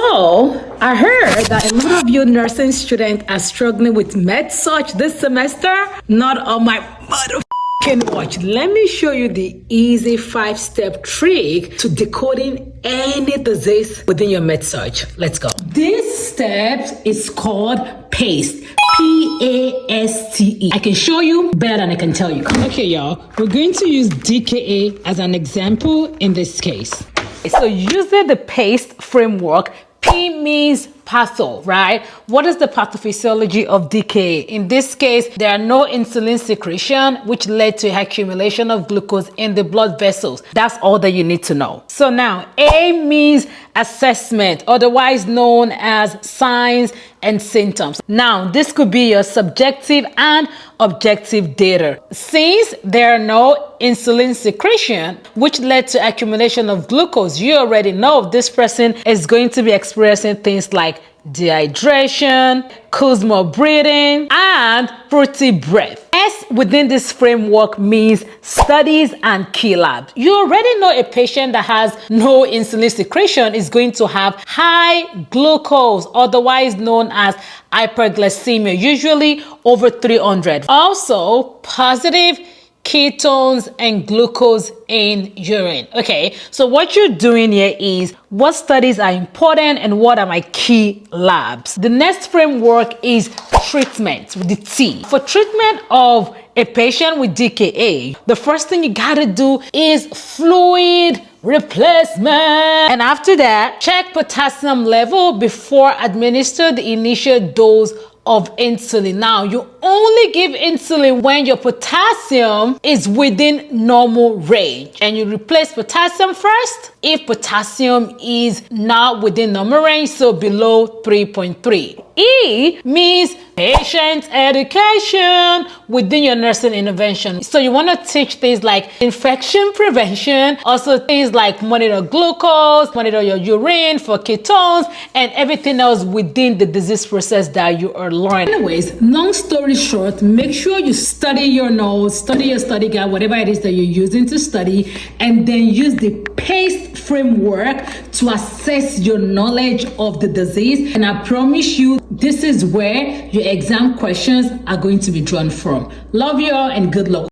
So, I heard that a lot of you nursing students are struggling with Med-Surg this semester. Not on my motherfucking watch. Let me show you the easy 5-step trick to decoding any disease within your Med-Surg. Let's go. This step is called PASTE. PASTE. I can show you better than I can tell you. Okay, y'all. We're going to use DKA as an example in this case. So using the PASTE framework, P means patho, right? What is the pathophysiology of DKA? In this case, there are no insulin secretion, which led to accumulation of glucose in the blood vessels. That's all that you need to know. So now, A means assessment, otherwise known as signs and symptoms. Now, this could be your subjective and objective data. Since there are no insulin secretion, which led to accumulation of glucose, you already know this person is going to be experiencing things like dehydration, Kussmaul breathing, and fruity breath. S within this framework means studies and key labs. You already know a patient that has no insulin secretion is going to have high glucose, otherwise known as hyperglycemia, usually over 300. Also, positive ketones and glucose in urine. Okay, so what you're doing here is what studies are important and what are my key labs. The next framework is treatment with the T. For treatment of a patient with DKA, the first thing you gotta do is fluid replacement. And after that, check potassium level before administer the initial dose of insulin. Now, you only give insulin when your potassium is within normal range, and you replace potassium first if potassium is not within normal range, so below 3.3. E means patient education within your nursing intervention. So you want to teach things like infection prevention, also things like monitor glucose, monitor your urine for ketones, and everything else within the disease process that you are learning. Anyways, long story short, make sure you study your notes, study your study guide, whatever it is that you're using to study, and then use the PASTE framework to assess your knowledge of the disease. And I promise you, this is where your exam questions are going to be drawn from. Love you all and good luck.